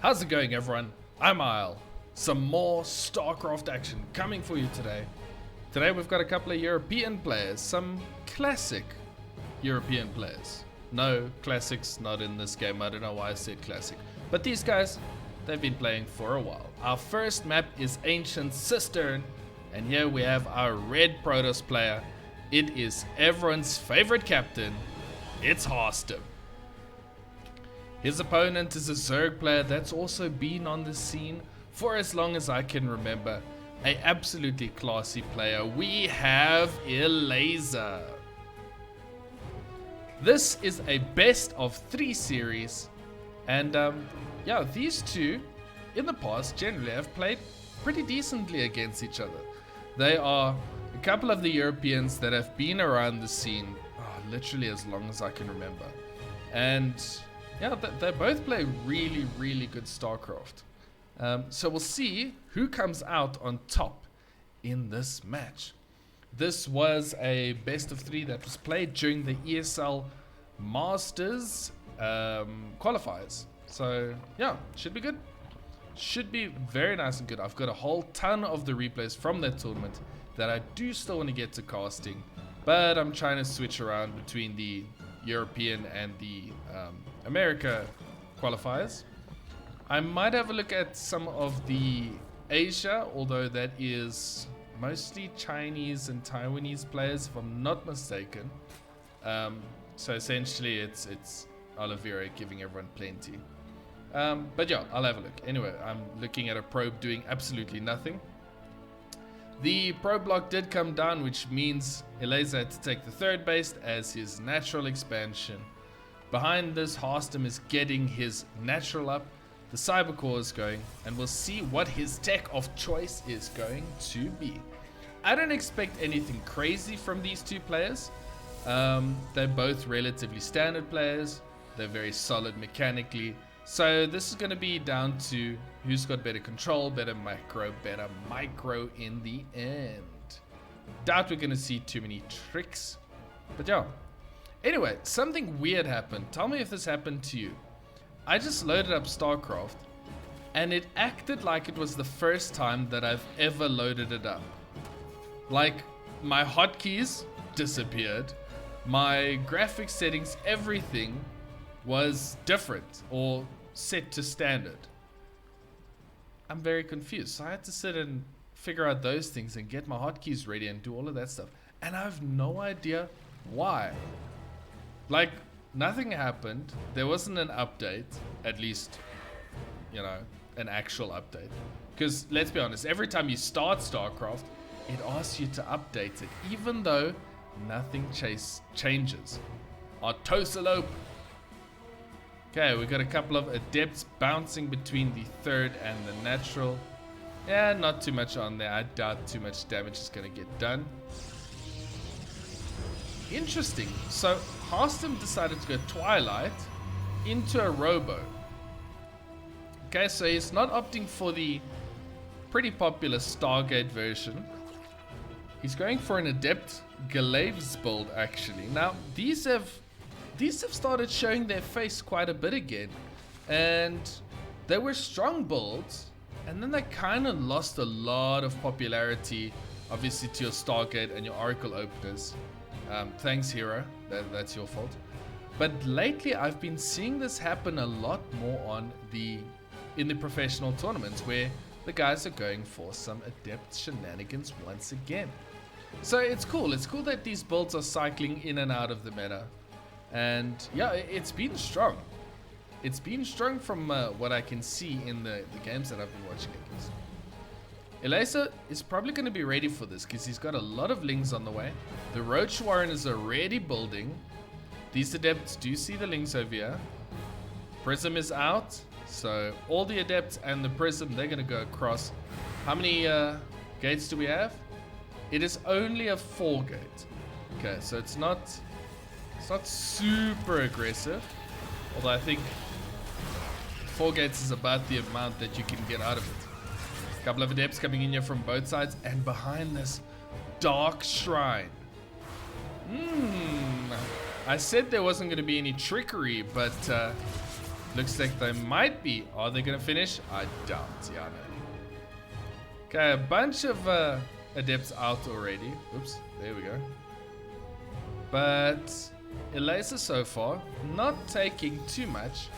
How's it going, everyone? I'm Isle. Some more StarCraft action coming for you today. Today we've got a couple of European players, some classic European players. No, classics not in this game, I don't know why I said classic. But these guys, they've been playing for a while. Our first map is Ancient Cistern, and here we have our red Protoss player. It is everyone's favorite captain, it's Harstem. His opponent is a Zerg player that's also been on the scene for as long as I can remember. A absolutely classy player. We have Elazer. This is a best of 3 series, and yeah, these two in the past generally have played pretty decently against each other. They are a couple of the Europeans that have been around the scene literally as long as I can remember, and yeah, they both play really, really good StarCraft. So we'll see who comes out on top in this match. This was a best of 3 that was played during the ESL Masters qualifiers. So yeah, should be good. Should be very nice and good. I've got a whole ton of the replays from that tournament that I do still want to get to casting, but I'm trying to switch around between the European and the America qualifiers. I might have a look at some of the Asia, although that is mostly Chinese and Taiwanese players, if I'm not mistaken. So essentially it's Oliveira giving everyone plenty. But yeah, I'll have a look. Anyway, I'm looking at a probe doing absolutely nothing. The probe block did come down, which means Elazer had to take the third base as his natural expansion. Behind this, Harstem is getting his natural up. The cyber core is going, and we'll see what his tech of choice is going to be. I don't expect anything crazy from these two players. They're both relatively standard players. They're very solid mechanically. So this is going to be down to who's got better control, better micro in the end. Doubt we're going to see too many tricks. But yeah. Anyway, something weird happened. Tell me if this happened to you. I just loaded up StarCraft, and it acted like it was the first time that I've ever loaded it up. Like, my hotkeys disappeared. My graphics settings, everything was different or set to standard. I'm very confused. So I had to sit and figure out those things and get my hotkeys ready and do all of that stuff. And I have no idea why. Like, nothing happened. There wasn't an update, at least, you know, an actual update. Because let's be honest, every time you start StarCraft, it asks you to update it, even though nothing changes. Autosalope. Okay, we got a couple of adepts bouncing between the third and the natural. Yeah, not too much on there. I doubt too much damage is going to get done. Interesting. So Harstem decided to go Twilight into a Robo. Okay, so he's not opting for the pretty popular Stargate version. He's going for an Adept Glaives build, actually. Now, these have started showing their face quite a bit again. And they were strong builds, and then they kind of lost a lot of popularity, obviously, to your Stargate and your Oracle openers. Thanks, Hero. That's your fault. But lately, I've been seeing this happen a lot more in the professional tournaments, where the guys are going for some adept shenanigans once again. So it's cool. It's cool that these builds are cycling in and out of the meta. And yeah, it's been strong. It's been strong from what I can see in the games that I've been watching against. Elazer is probably going to be ready for this because he's got a lot of lings on the way. The Roach Warren is already building. These adepts do see the lings over here. Prism is out. So all the adepts and the Prism, they're going to go across. How many gates do we have? It is only a 4 gate. Okay, so it's not super aggressive. Although I think 4 gates is about the amount that you can get out of it. Couple of adepts coming in here from both sides, and behind this dark shrine. I said there wasn't going to be any trickery, but Looks like they might be. Are they going to finish? I doubt. Yeah, I know. Okay, a bunch of adepts out already. Oops, there we go. But Elazer so far not taking too much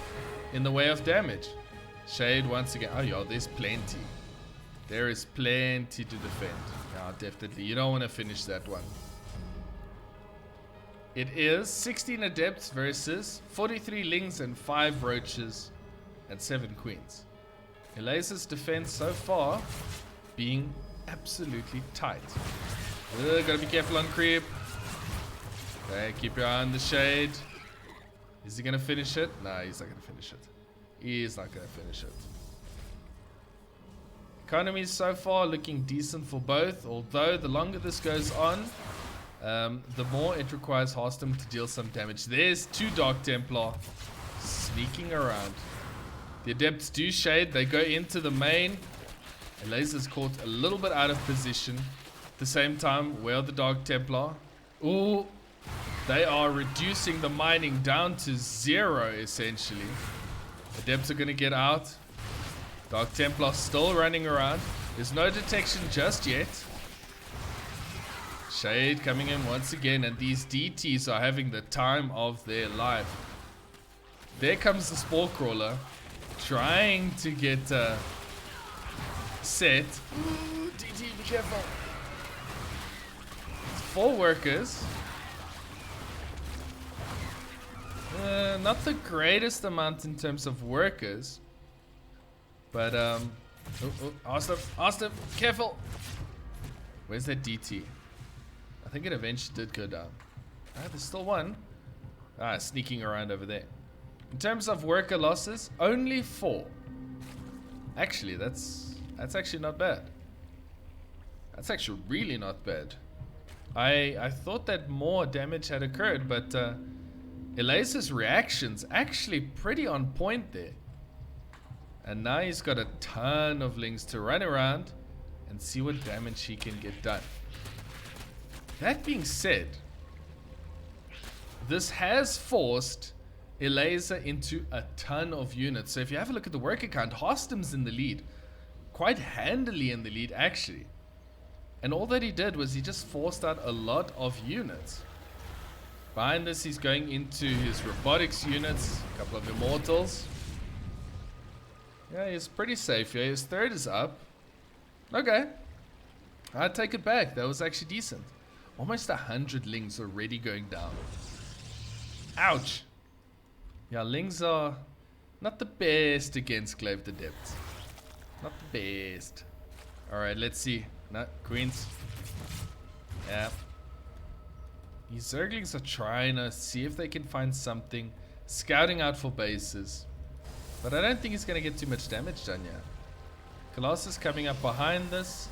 in the way of damage. Shade once again. Oh yeah, there's plenty. There is plenty to defend. Yeah, definitely. You don't want to finish that one. It is 16 adepts versus 43 lings and 5 roaches and 7 queens. Elazer's defense so far being absolutely tight. Gotta be careful on creep. Okay, keep your eye on the shade. Is he gonna finish it? No, he's not gonna finish it. He's not gonna finish it. Economy so far looking decent for both, although the longer this goes on, the more it requires Harstem to deal some damage. There's 2 Dark Templar sneaking around. The adepts do shade, they go into the main. Elazer's caught a little bit out of position. At the same time, where are the Dark Templar? Ooh, they are reducing the mining down to 0 essentially. Adepts are going to get out. Dark Templar still running around. There's no detection just yet. Shade coming in once again, and these DTs are having the time of their life. There comes the Spore Crawler trying to get set. Ooh, DT, be careful. 4 workers. Not the greatest amount in terms of workers. But, Harstem, careful. Where's that DT? I think it eventually did go down. Ah, there's still one. Ah, sneaking around over there. In terms of worker losses, only 4. Actually, that's actually not bad. That's actually really not bad. I thought that more damage had occurred, but Elazer's reactions actually pretty on point there. And now he's got a ton of lings to run around and see what damage he can get done. That being said, this has forced Elazer into a ton of units. So if you have a look at the worker count, Harstem's in the lead. Quite handily in the lead, actually. And all that he did was he just forced out a lot of units. Behind this, he's going into his robotics units, a couple of immortals. Yeah, he's pretty safe here. His third is up. Okay. I'd take it back. That was actually decent. Almost 100 lings already going down. Ouch. Yeah, lings are not the best against Glaved Adepts. Not the best. Alright, let's see. No, queens. Yeah. These Zerglings are trying to see if they can find something. Scouting out for bases. But I don't think he's going to get too much damage done yet. Colossus coming up behind this.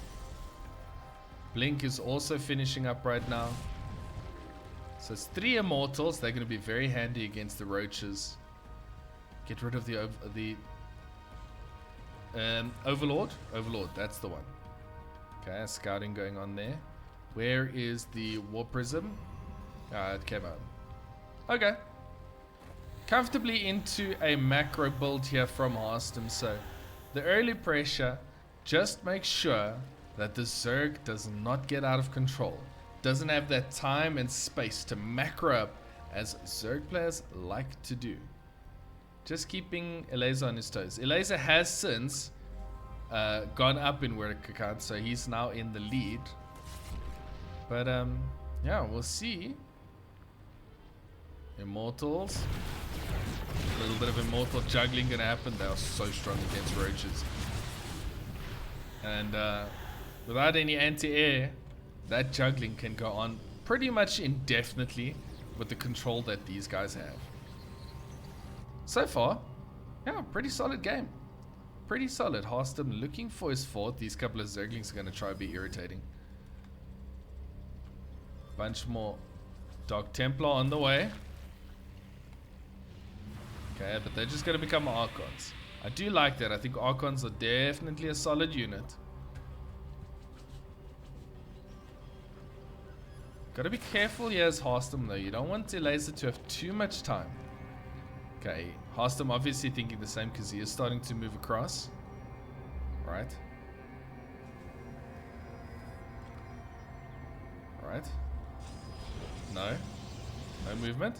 Blink is also finishing up right now. So it's 3 immortals. They're going to be very handy against the roaches. Get rid of the Overlord. Overlord, that's the one. Okay, scouting going on there. Where is the War Prism? Ah, it came out. Okay. Comfortably into a macro build here from Harstem. So the early pressure, just make sure that the Zerg does not get out of control. Doesn't have that time and space to macro up as Zerg players like to do. Just keeping Elazer on his toes. Elazer has since gone up in worker count, so he's now in the lead. But yeah, we'll see. Immortals. A little bit of immortal juggling gonna happen. They are so strong against roaches. And without any anti-air, that juggling can go on pretty much indefinitely with the control that these guys have. So far, yeah, pretty solid game. Pretty solid. Harstem looking for his fourth. These couple of Zerglings are going to try to be irritating. Bunch more Dark Templar on the way. Okay, but they're just going to become Archons. I do like that. I think Archons are definitely a solid unit. Gotta be careful here as Harstem though. You don't want Elazer to have too much time. Okay, Harstem obviously thinking the same because he is starting to move across. Right. Right. No. No movement.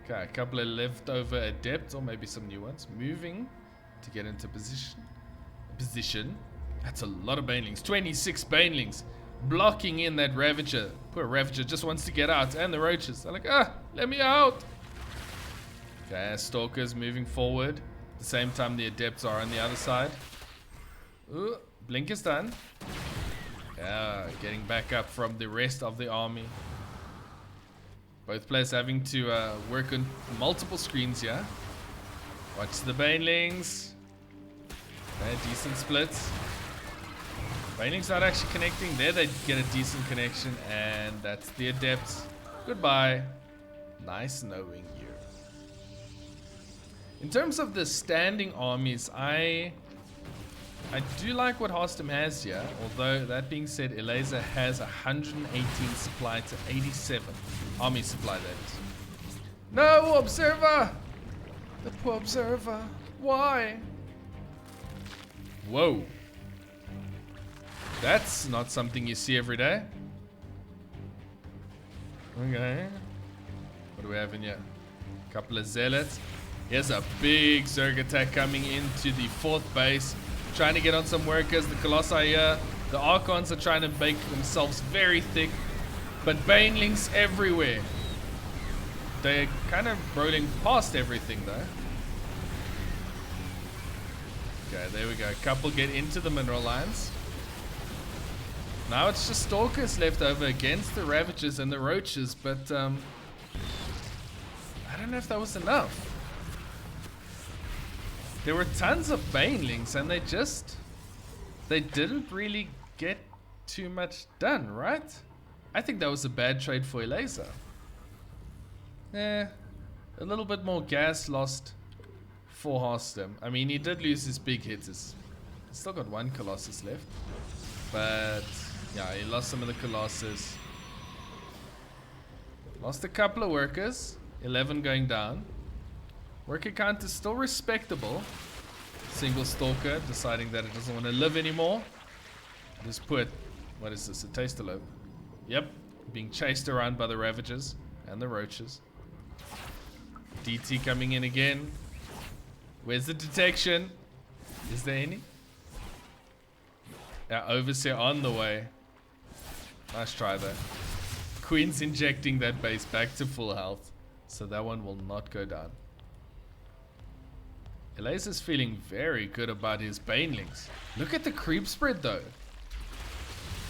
Okay, a couple of leftover adepts, or maybe some new ones. Moving to get into position. That's a lot of Banelings. 26 Banelings. Blocking in that Ravager. Poor Ravager just wants to get out. And the Roaches. They're like, let me out. Okay, Stalkers moving forward. At the same time, the Adepts are on the other side. Ooh, blink is done. Yeah, getting back up from the rest of the army. Both players having to work on multiple screens here. Watch the Banelings. Okay, decent splits. Banelings not actually connecting. There they get a decent connection. And that's the Adepts. Goodbye. Nice knowing you. In terms of the standing armies, I do like what Harstem has here. Although, that being said, Elazer has 118 supply to 87. Army supply, that is. No, Observer! The poor Observer. Why? Whoa. That's not something you see every day. Okay. What do we have in here? A couple of Zealots. Here's a big Zerg attack coming into the 4th base. Trying to get on some workers. The Colossi here. The Archons are trying to make themselves very thick. But Banelings everywhere. They're kind of rolling past everything though. Okay, there we go. A couple get into the mineral lines. Now it's just Stalkers left over against the Ravagers and the Roaches, but I don't know if that was enough. There were tons of Banelings and they didn't really get too much done, right? I think that was a bad trade for Elazer. A little bit more gas lost for Harstem. I mean, he did lose his big hitters. He's still got one Colossus left. But, yeah, he lost some of the Colossus. Lost a couple of workers. 11 going down. Worker count is still respectable. Single Stalker deciding that it doesn't want to live anymore. Just put, what is this, a Tastelope? Yep, being chased around by the Ravagers and the Roaches. DT coming in again. Where's the detection? Is there any? Yeah, Overseer on the way. Nice try there. Queen's injecting that base back to full health. So that one will not go down. Elazer's feeling very good about his Banelings. Look at the creep spread though.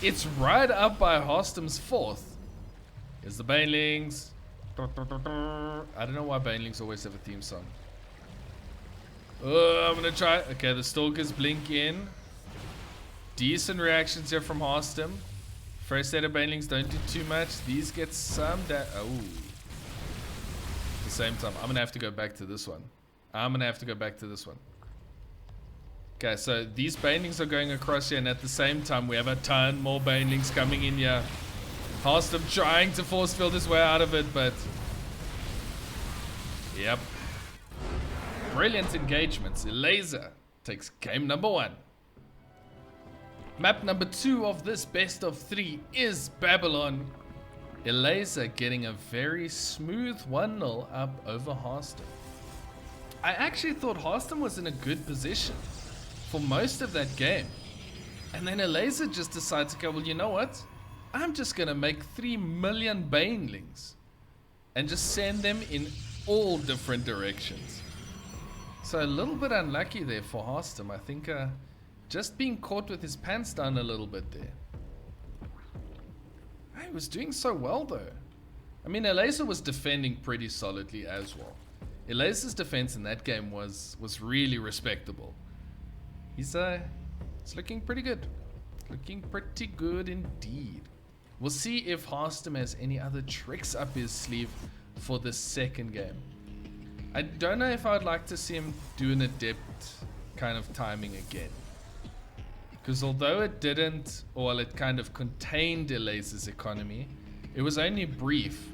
It's right up by Harstem's 4th. Here's the Banelings. I don't know why Banelings always have a theme song. Oh, I'm gonna try. Okay, the Stalkers blink in. Decent reactions here from Harstem. First set of Banelings don't do too much. These get some At the same time, I'm gonna have to go back to this one. Okay, so these Banelings are going across here, and at the same time, we have a ton more Banelings coming in here. Harstem trying to force field his way out of it, but yep. Brilliant engagements. Elazer takes game number 1. Map number 2 of this best of 3 is Babylon. Elazer getting a very smooth 1-0 up over Harstem. I actually thought Harstem was in a good position for most of that game. And then Elazer just decides to go, well, you know what? I'm just going to make 3 million Banelings and just send them in all different directions. So a little bit unlucky there for Harstem. I think just being caught with his pants down a little bit there. He was doing so well though. I mean, Elazer was defending pretty solidly as well. Elazer's defense in that game was really respectable. He's looking pretty good. Looking pretty good indeed. We'll see if Harstem has any other tricks up his sleeve for the second game. I don't know if I'd like to see him do an adept kind of timing again. Because although it didn't, or it kind of contained Elazer's economy, it was only brief.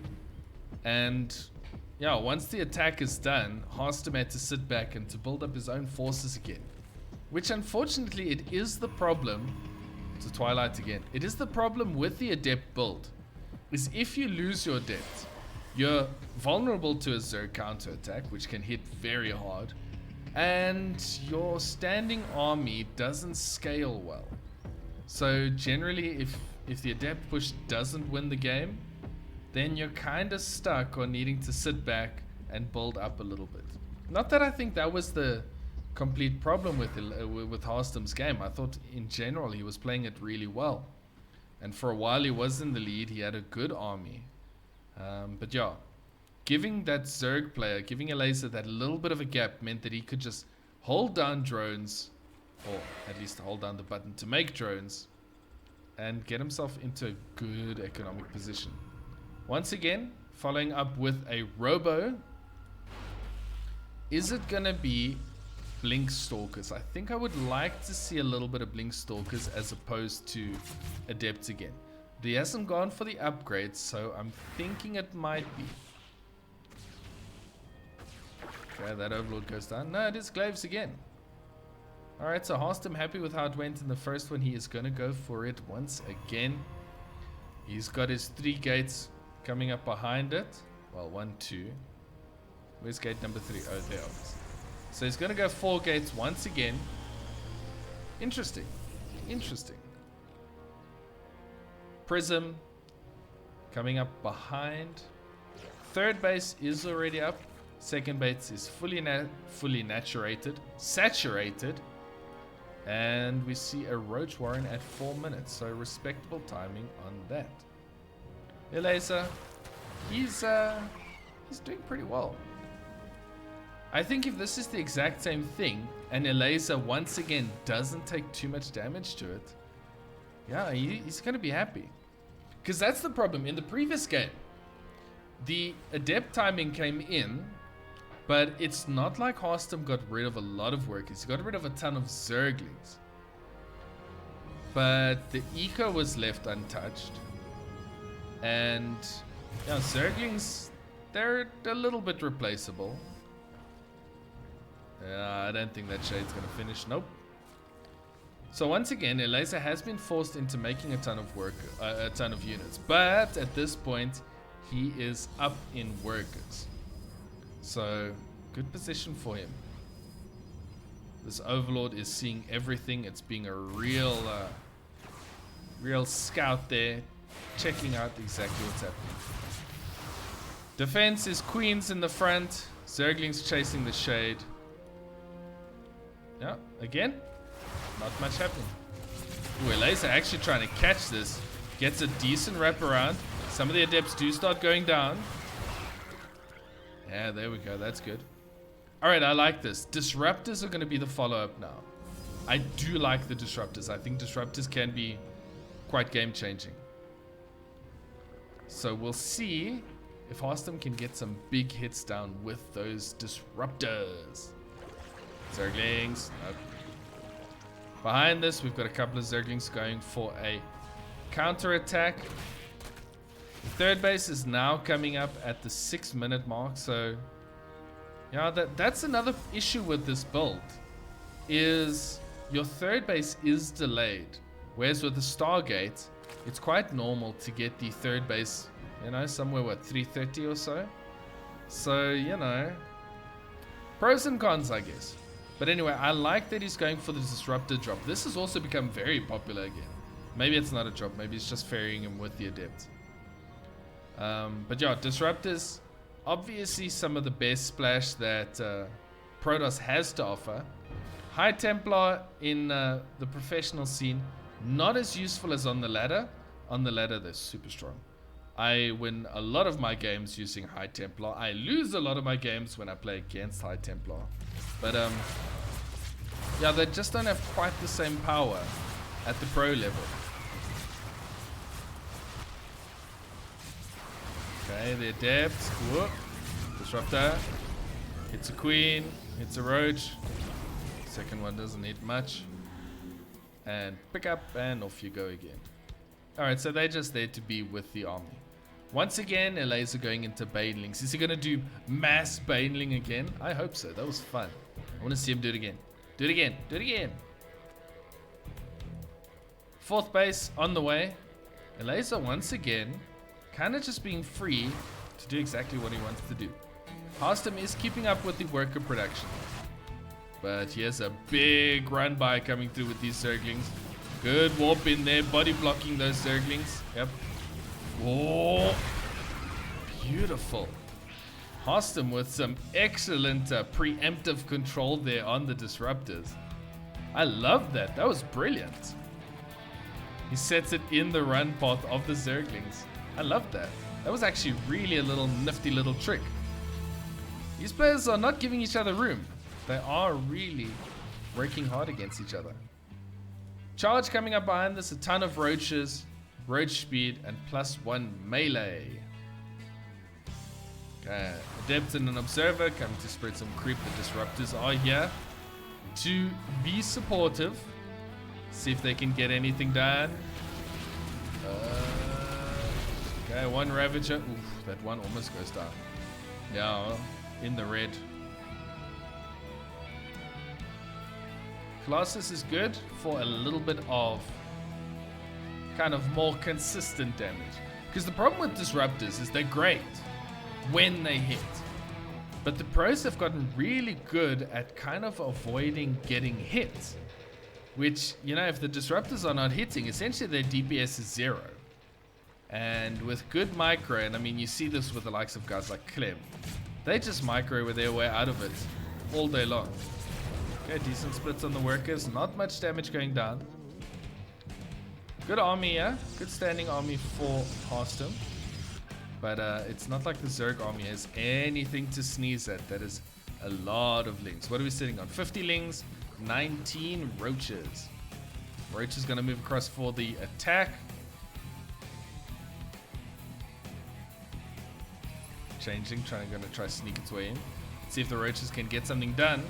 And yeah, once the attack is done, Harstem had to sit back and to build up his own forces again. Which unfortunately, it is the problem, to Twilight again, it is the problem with the Adept build, is if you lose your Adept, you're vulnerable to a Zerg counter attack, which can hit very hard, and your standing army doesn't scale well. So generally, if the Adept push doesn't win the game, then you're kind of stuck on needing to sit back and build up a little bit. Not that I think that was the complete problem with Harstem's game. I thought in general he was playing it really well, and for a while he was in the lead. He had a good army, but yeah, giving that Zerg player, giving Elazer that little bit of a gap meant that he could just hold down drones, or at least hold down the button to make drones, and get himself into a good economic position. Once again, following up with a Robo. Is it gonna be Blink Stalkers? I think I would like to see a little bit of Blink Stalkers as opposed to Adepts again. But he hasn't gone for the upgrades, so I'm thinking it might be. Okay, that Overlord goes down. No, it is Glaives again. Alright, so Harstem happy with how it went in the first one. He is going to go for it once again. He's got his 3 gates coming up behind it. Well, 1, 2. Where's gate number 3? Oh, there it is. So he's going to go 4 gates once again. Interesting. Interesting. Prism coming up behind. Third base is already up. Second base is fully saturated. And we see a Roach Warren at 4 minutes. So respectable timing on that. Elazer, he's doing pretty well. I think if this is the exact same thing, and Elazer once again doesn't take too much damage to it, yeah, he's going to be happy. Because that's the problem. In the previous game, the Adept timing came in, but it's not like Harstem got rid of a lot of workers. He got rid of a ton of Zerglings. But the Eco was left untouched. And yeah, Zerglings, they're a little bit replaceable. I don't think that Shade's going to finish. Nope. So once again, Elazer has been forced into making a ton of units. But at this point, he is up in workers. So, good position for him. This Overlord is seeing everything. It's being a real scout there, checking out exactly what's happening. Defense is Queens in the front. Zerglings chasing the Shade. Yeah, again, not much happening. Ooh, Elazer actually trying to catch this. Gets a decent wraparound. Some of the Adepts do start going down. Yeah, there we go. That's good. Alright, I like this. Disruptors are going to be the follow-up now. I do like the Disruptors. I think Disruptors can be quite game-changing. So we'll see if Harstem can get some big hits down with those Disruptors. Zerglings. Nope. Behind this, we've got a couple of Zerglings going for a counter-attack. Third base is now coming up at the 6-minute mark, so yeah, that's another issue with this build, is your third base is delayed, whereas with the Stargate, it's quite normal to get the third base, you know, somewhere, what, 3:30 or so? So, you know, pros and cons, I guess. But anyway, I like that he's going for the Disruptor drop. This has also become very popular again. Maybe it's not a drop, maybe it's just ferrying him with the Adept. But yeah, Disruptors, obviously some of the best splash that Protoss has to offer. High Templar in the professional scene, not as useful as on the ladder. On the ladder, they're super strong. I win a lot of my games using High Templar. I lose a lot of my games when I play against High Templar. But yeah, they just don't have quite the same power at the pro level. Okay, the Adept. Whoop. Disruptor. Hits a Queen. Hits a Roach. Second one doesn't hit much. And pick up, and off you go again. Alright, so they're just there to be with the army. Once again, Elazer going into Banelings. Is he going to do mass Baneling again? I hope so. That was fun. I want to see him do it again. Do it again. Do it again. Fourth base on the way. Elazer once again, kind of just being free to do exactly what he wants to do. Harstem is keeping up with the worker production. But he has a big run by coming through with these Zerglings. Good warp in there, body blocking those Zerglings. Yep. Oh, beautiful. Harstem with some excellent preemptive control there on the disruptors. I love that. That was brilliant. He sets it in the run path of the Zerglings. I love that. That was actually really a little nifty little trick. These players are not giving each other room. They are really working hard against each other. Charge coming up behind this, a ton of roaches, roach speed, and +1 melee. Okay, Adept and an Observer coming to spread some creep. The disruptors are here to be supportive. See if they can get anything done. Okay, one Ravager. Oof, that one almost goes down. Yeah, in the red. Colossus is good for a little bit of kind of more consistent damage. Because the problem with disruptors is they're great when they hit. But the pros have gotten really good at kind of avoiding getting hit. Which, you know, if the disruptors are not hitting, essentially their DPS is 0. And with good micro, and I mean you see this with the likes of guys like Clem, they just micro their way out of it all day long. Okay, decent splits on the workers, not much damage going down. Good army here, good standing army for Harstem. But it's not like the Zerg army has anything to sneeze at. That is a lot of lings. What are we sitting on? 50 lings, 19 roaches. Roach is going to move across for the attack. Changing, going to try sneak its way in. See if the roaches can get something done.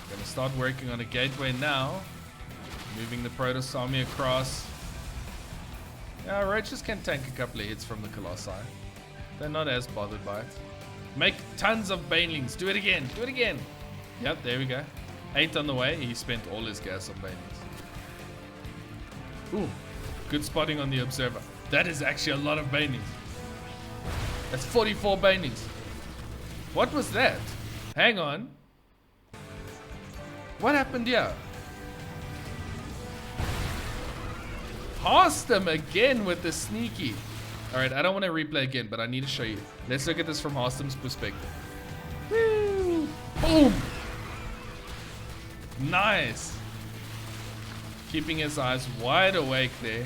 Going to start working on a gateway now. Moving the Protoss army across. Yeah, roaches can tank a couple of hits from the Colossi. They're not as bothered by it. Make tons of Banelings. Do it again. Do it again. Yep, there we go. 8 on the way. He spent all his gas on Banelings. Ooh, good spotting on the Observer. That is actually a lot of Banelings. That's 44 Banelings. What was that? Hang on. What happened here? Harstem again with the sneaky. Alright, I don't want to replay again, but I need to show you. Let's look at this from Harstem's perspective. Woo! Boom! Nice. Keeping his eyes wide awake there.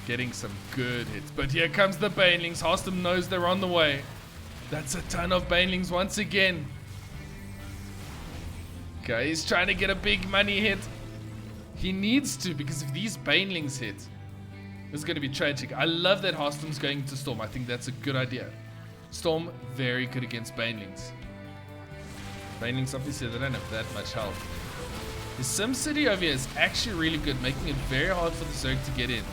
Getting some good hits. But here comes the Banelings. Harstem knows they're on the way. That's a ton of Banelings once again. Okay, he's trying to get a big money hit. He needs to, because if these Banelings hit, this is going to be tragic. I love that Harstem's going to Storm. I think that's a good idea. Storm, very good against Banelings. Banelings, obviously, they don't have that much health. The SimCity over here is actually really good, making it very hard for the Zerg to get in.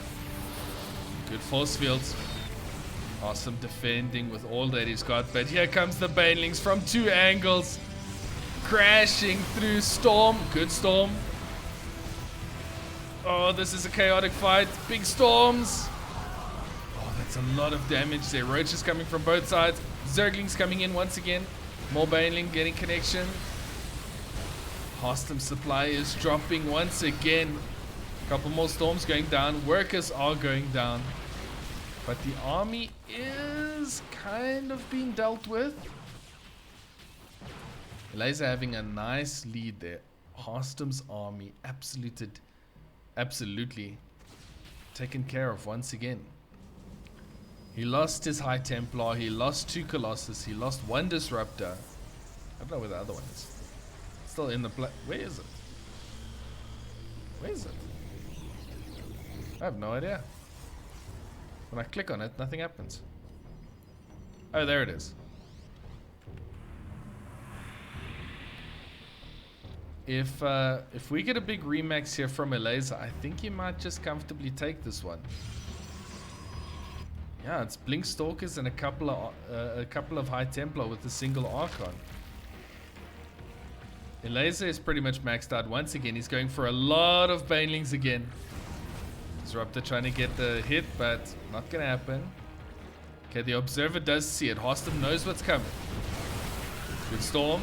Good force fields. Harstem defending with all that he's got. But here comes the Banelings from 2 angles. Crashing through Storm. Good Storm. Oh, this is a chaotic fight. Big storms. Oh, that's a lot of damage there. Roaches coming from both sides. Zerglings coming in once again. More Baneling getting connection. Harstem supply is dropping once again. A couple more storms going down. Workers are going down. But the army is kind of being dealt with. Elazer having a nice lead there. Harstem's army absolutely taken care of once again. He lost his High Templar, he lost 2 Colossus, he lost 1 Disruptor. I don't know where the other one is. Still in the play. Where is it? Where is it? I have no idea. When I click on it, nothing happens. Oh, there it is. If we get a big remax here from Elazer, I think he might just comfortably take this one. Yeah, it's Blink Stalkers and a couple of High Templar with a single Archon. Elazer is pretty much maxed out once again. He's going for a lot of Banelings again. Disruptor trying to get the hit, but not gonna happen. Okay, the Observer does see it. Harstem knows what's coming. Good Storm.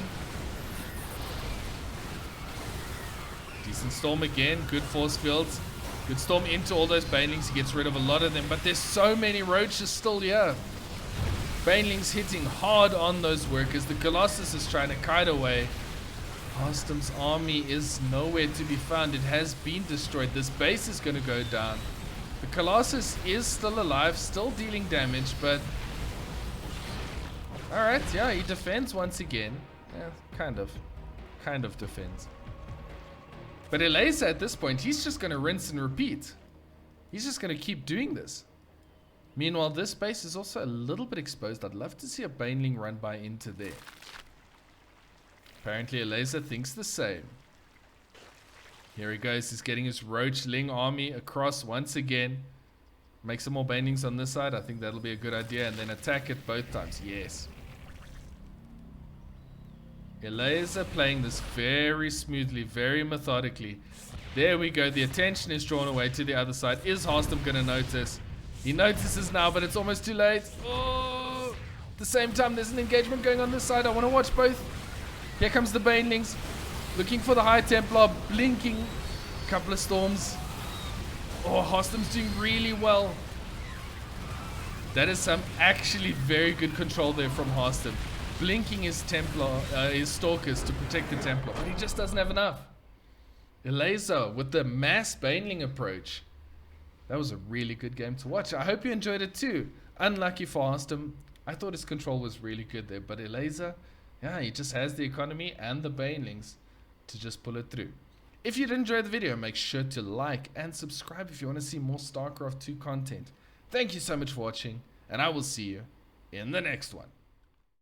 Decent Storm again. Good Force Fields. Good Storm into all those Banelings. He gets rid of a lot of them, but there's so many Roaches still here. Banelings hitting hard on those workers. The Colossus is trying to kite away. Harstem's army is nowhere to be found. It has been destroyed. This base is going to go down. The Colossus is still alive, still dealing damage, but... Alright, yeah, he defends once again. Yeah, kind of defends. But Elazer at this point, he's just going to rinse and repeat. He's just going to keep doing this. Meanwhile, this base is also a little bit exposed. I'd love to see a Baneling run by into there. Apparently Elazer thinks the same. Here he goes. He's getting his Roachling army across once again. Make some more Banelings on this side. I think that'll be a good idea. And then attack it both times. Yes. Elazer playing this very smoothly, very methodically. There we go. The attention is drawn away to the other side. Is Harstem going to notice? He notices now, but it's almost too late. Oh! At the same time, there's an engagement going on this side. I want to watch both. Here comes the Banelings, looking for the High Templar, blinking. A couple of storms. Oh, Harstem's doing really well. That is some actually very good control there from Harstem. Blinking his Templar, his Stalkers to protect the Templar, but he just doesn't have enough. Elazer with the mass Baneling approach. That was a really good game to watch. I hope you enjoyed it too. Unlucky for Harstem. I thought his control was really good there, but Elazer... Yeah, he just has the economy and the Banelings to just pull it through. If you did enjoy the video, make sure to like and subscribe if you want to see more StarCraft 2 content. Thank you so much for watching, and I will see you in the next one.